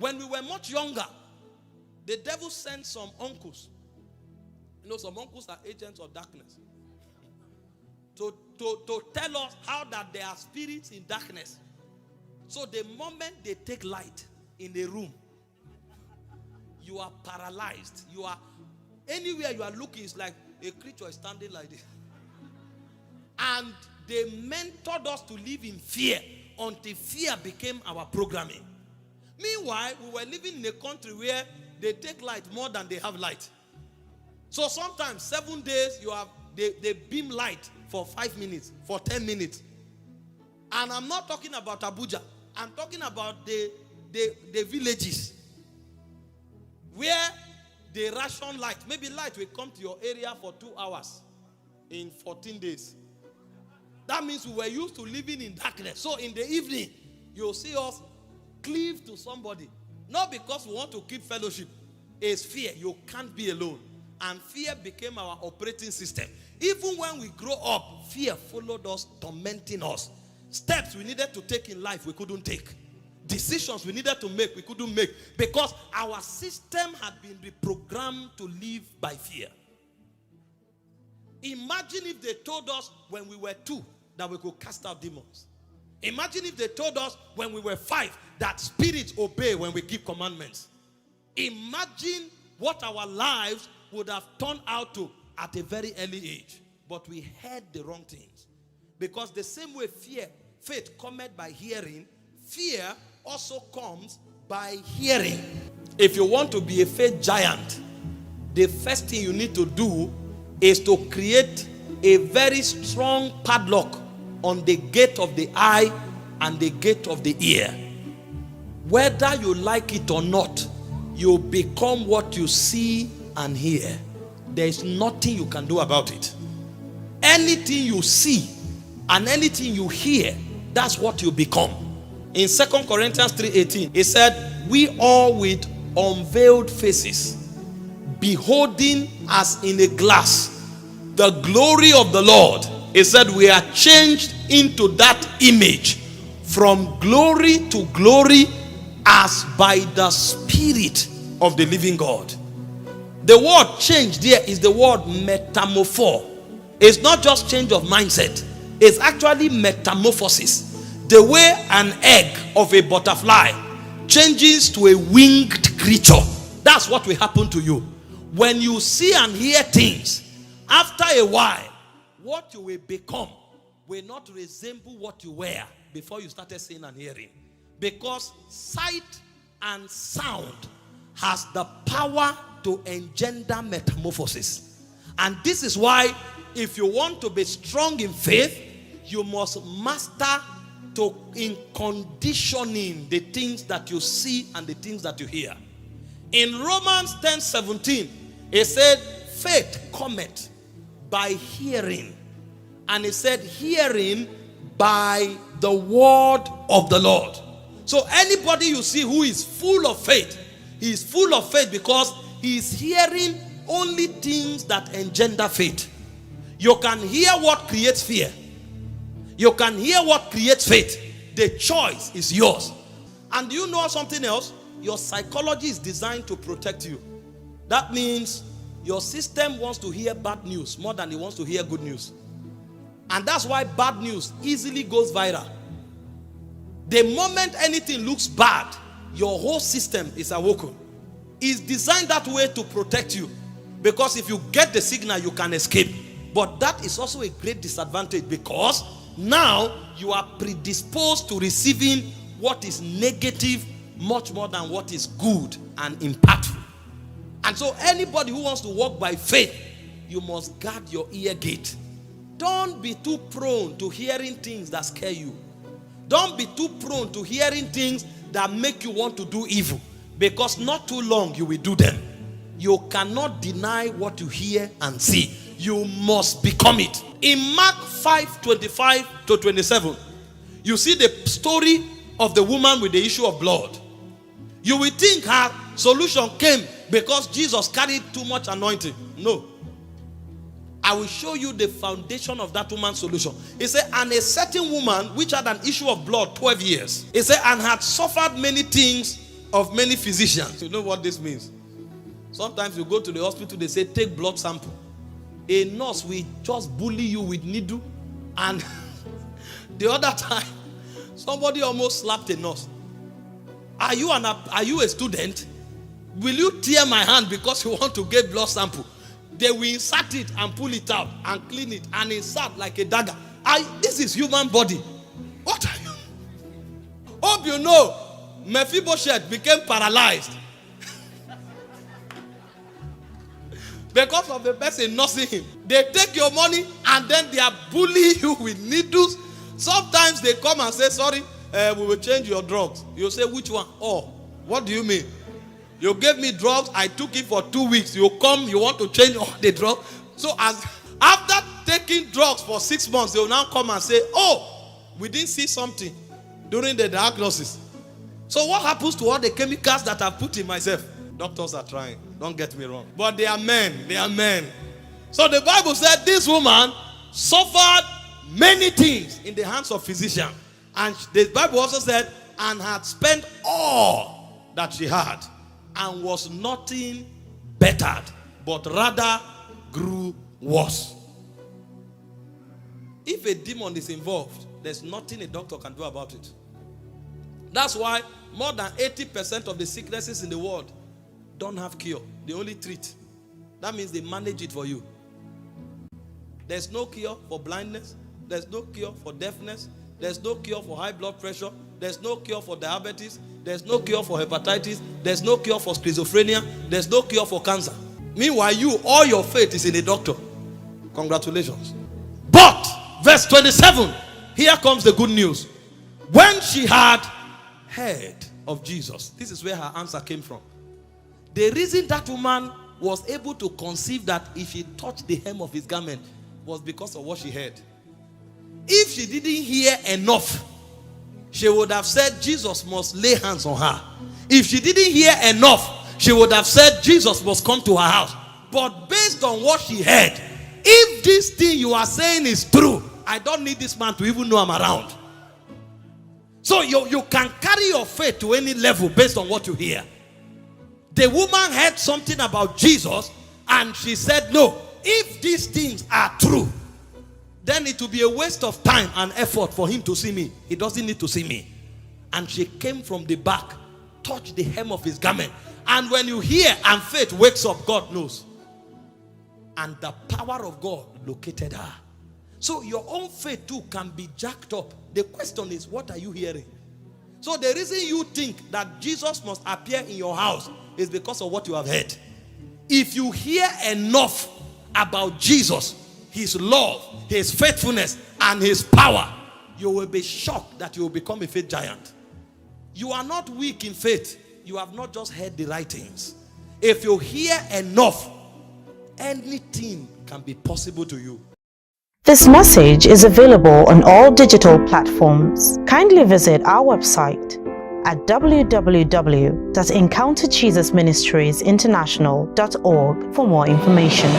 When we were much younger, the devil sent some uncles. You know, some uncles are agents of darkness. To tell us how that there are spirits in darkness. So the moment they take light in a room, you are paralyzed. You are, anywhere you are looking, it's like a creature is standing like this. And they mentored us to live in fear until fear became our programming. Meanwhile, we were living in a country where they take light more than they have light. So sometimes 7 days they beam light for 5 minutes, for 10 minutes. And I'm not talking about Abuja. I'm talking about the villages where they ration light. Maybe light will come to your area for 2 hours in 14 days. That means we were used to living in darkness. So in the evening, you'll see us cleave to somebody. Not because we want to keep fellowship. It's fear. You can't be alone. And fear became our operating system. Even when we grow up, fear followed us, tormenting us. Steps we needed to take in life, we couldn't take. Decisions we needed to make, we couldn't make. Because our system had been reprogrammed to live by fear. Imagine if they told us when we were 2 that we could cast out demons. Imagine if they told us when we were 5 that spirits obey when we keep commandments. Imagine what our lives would have turned out to at a very early age. But we heard the wrong things. Because the same way faith cometh by hearing, fear also comes by hearing. If you want to be a faith giant, the first thing you need to do is to create a very strong padlock on the gate of the eye and the gate of the ear. Whether you like it or not, you become what you see and hear. There is nothing you can do about it. Anything you see and anything you hear, that's what you become. In 2 Corinthians 3:18, it said, we all with unveiled faces, beholding as in a glass the glory of the Lord. It said we are changed into that image from glory to glory as by the Spirit of the living God. The word change there is the word metamorpho. It's not just change of mindset. It's actually metamorphosis. The way an egg of a butterfly changes to a winged creature. That's what will happen to you. When you see and hear things, after a while, what you will become will not resemble what you were before you started seeing and hearing. Because sight and sound has the power to engender metamorphosis. And this is why if you want to be strong in faith, you must master in conditioning the things that you see and the things that you hear. In Romans 10:17, it said, faith cometh by hearing. And it said, hearing by the word of the Lord. So anybody you see who is full of faith, he is full of faith because he is hearing only things that engender faith. You can hear what creates fear. You can hear what creates faith. The choice is yours. And do you know something else? Your psychology is designed to protect you. That means your system wants to hear bad news more than it wants to hear good news. And that's why bad news easily goes viral. The moment anything looks bad, your whole system is awoken. It's designed that way to protect you. Because if you get the signal, you can escape. But that is also a great disadvantage because now you are predisposed to receiving what is negative much more than what is good and impactful. And so anybody who wants to walk by faith, you must guard your ear gate. Don't be too prone to hearing things that scare you. Don't be too prone to hearing things that make you want to do evil. Because not too long you will do them. You cannot deny what you hear and see. You must become it. In Mark 5:25-27, you see the story of the woman with the issue of blood. You will think her solution came because Jesus carried too much anointing. No. I will show you the foundation of that woman's solution. He said, and a certain woman which had an issue of blood 12 years. He said, and had suffered many things of many physicians. You know what this means? Sometimes you go to the hospital, they say, take blood sample. A nurse will just bully you with needle. And the other time, somebody almost slapped a nurse. Are you a student? Will you tear my hand because you want to get blood sample? They will insert it and pull it out and clean it and insert like a dagger. This is human body. What are you? Hope you know, Mephibosheth became paralyzed because of the person nursing him. They take your money and then they are bullying you with needles. Sometimes they come and say, sorry, we will change your drugs. You say, which one? Oh, what do you mean? You gave me drugs, I took it for 2 weeks. You come, you want to change all the drugs. So after taking drugs for 6 months, they will now come and say, oh, we didn't see something during the diagnosis. So what happens to all the chemicals that I've put in myself? Doctors are trying, don't get me wrong. But they are men, they are men. So the Bible said this woman suffered many things in the hands of physicians. And the Bible also said, and had spent all that she had, and was nothing bettered, but rather grew worse. If a demon is involved, there's nothing a doctor can do about it. That's why more than 80% of the sicknesses in the world don't have cure. They only treat. That means they manage it for you. There's no cure for blindness. There's no cure for deafness. There's no cure for high blood pressure. There's no cure for diabetes. There's no cure for hepatitis. There's no cure for schizophrenia. There's no cure for cancer. Meanwhile, all your faith is in a doctor. Congratulations. But, verse 27, here comes the good news. When she had heard of Jesus, this is where her answer came from. The reason that woman was able to conceive that if she touched the hem of his garment was because of what she heard. If she didn't hear enough, she would have said Jesus must lay hands on her. If she didn't hear enough, she would have said Jesus must come to her house. But based on what she heard, if this thing you are saying is true, I don't need this man to even know I'm around. So you can carry your faith to any level based on what you hear. The woman heard something about Jesus and she said, no, if these things are true, then it will be a waste of time and effort for him to see me. He doesn't need to see me. And she came from the back, touched the hem of his garment. And when you hear and faith wakes up, God knows. And the power of God located her. So your own faith too can be jacked up. The question is, what are you hearing? So the reason you think that Jesus must appear in your house is because of what you have heard. If you hear enough about Jesus, his love, his faithfulness, and his power, you will be shocked that you will become a faith giant. You are not weak in faith. You have not just heard the right things. If you hear enough, anything can be possible to you. This message is available on all digital platforms. Kindly visit our website at www.encounterjesusministriesinternational.org for more information.